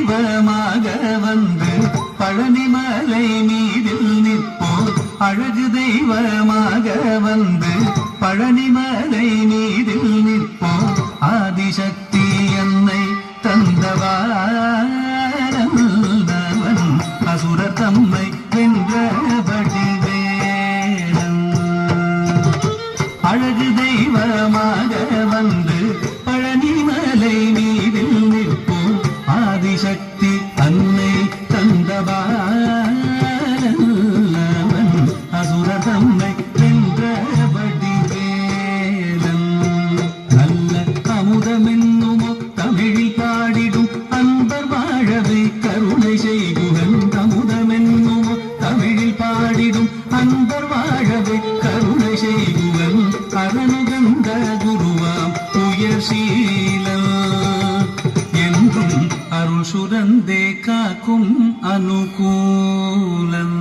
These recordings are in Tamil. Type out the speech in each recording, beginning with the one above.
தெய்வமாக வந்து பழனிமலை மீதில் நிற்போம். அழகு தெய்வமாக வந்து பழனிமலை மீதில் நிற்போம். ஆதிசக்தி என்னை தந்தவாரவன் அசுர தம்மை வென்றபடி வேடன். அழகு தெய்வமாக வந்து பழனிமலை மீதில் நிற்போம். ஆதிசக்தி அன்னை தந்தவாரவன் அசுர தம்மை வென்றபடி வேடன். நல்ல அமுதமென்னுமோ தமிழில் பாடிடும் அன்பர் வாழவே கருணை செய்குகன். அமுதமென்னுமோ தமிழில் பாடிடும் அன்பர் வாழவே கருணை செய்குவன். அரணுகந்த குருவாம் உயர் சீலன் என்றும் அருள் சுரந்தே காக்கும் அனுகூலன்.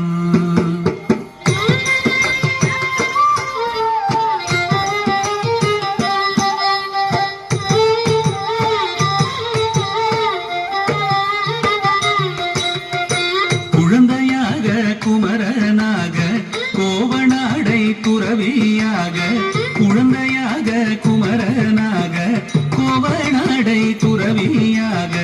குழந்தையாக குமரனாக கோவனாடை துறவியாக. குழந்தையாக குமரனாக கோவனாடை துறவியாக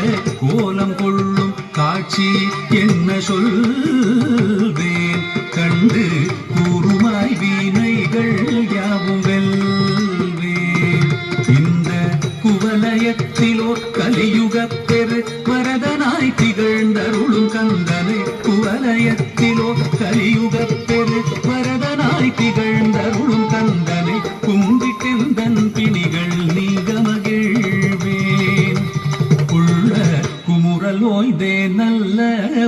கோலம் கொள்ளும் காட்சி என்ன சொல்வேன். கண்டு கூறுமாய் வீணைகள் யாவும் வெல்வேன். இந்த குவலயத்திலோர் கலியுகப் பெரு வரதனாய் திகழ்ந்தருளும் கந்தனை. குவலயத்திலோ கலியுகப் பெரு வரதனாய் திகழ்ந்தருளும் கந்தனை. கும்பிட்டெந்தன் பிணிகள் நீங்க மகிழ்வேன். உள்ள குமுறல் ஓய்தே நல்ல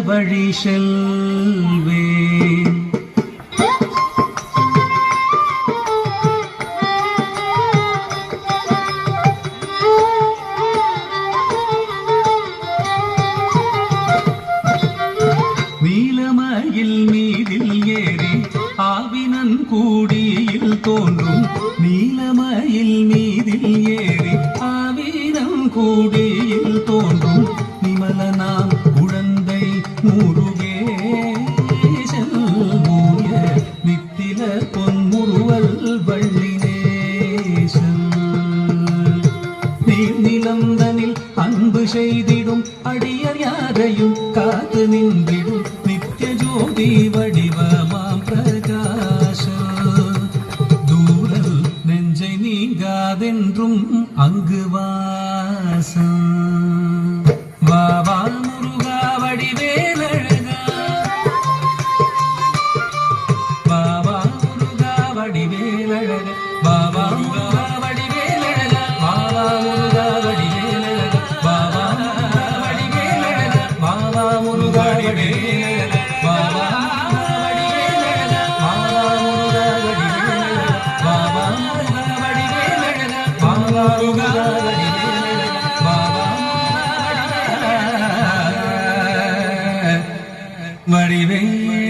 வழி செல்வேன். நீலமயில் மீதில் ஏறி ஆவினன் கூடியில் தோன்றும். நீலமயில் மீதில் ஏறி ஆவினன் கூடியில் தோன்றும். நிமலனாம் குழந்தை முருகேசன் மூய நித்தில பொன்முறுவல் வள்ளினேசன். நீர் நிலந்தனில் அன்பு செய்திடும் அடியர் யாரையும் காத்து நின்றிடும். நித்திய ஜோதி வடிவமாம் பிரகாச தூரல் நெஞ்சை நீங்காதென்றும் அங்கு வாசம். வாவா முருகா வடிவேலழகா. வாவா முருகா வடிவேலழகா. வாவா முருகா வடிவேலழகா. வாவா முருகா வடிவேலழகா. வாவா வடிவேலழகா. வாவா முருகா வடிவேலழகா. வாவா வடிவேலழகா. வாவா முருகா வடிவேலழகா. வாவா முருகா வடிவேலழகா. வாவா முருகா வடிவேலழகா. வாவா வடிவேலழகா.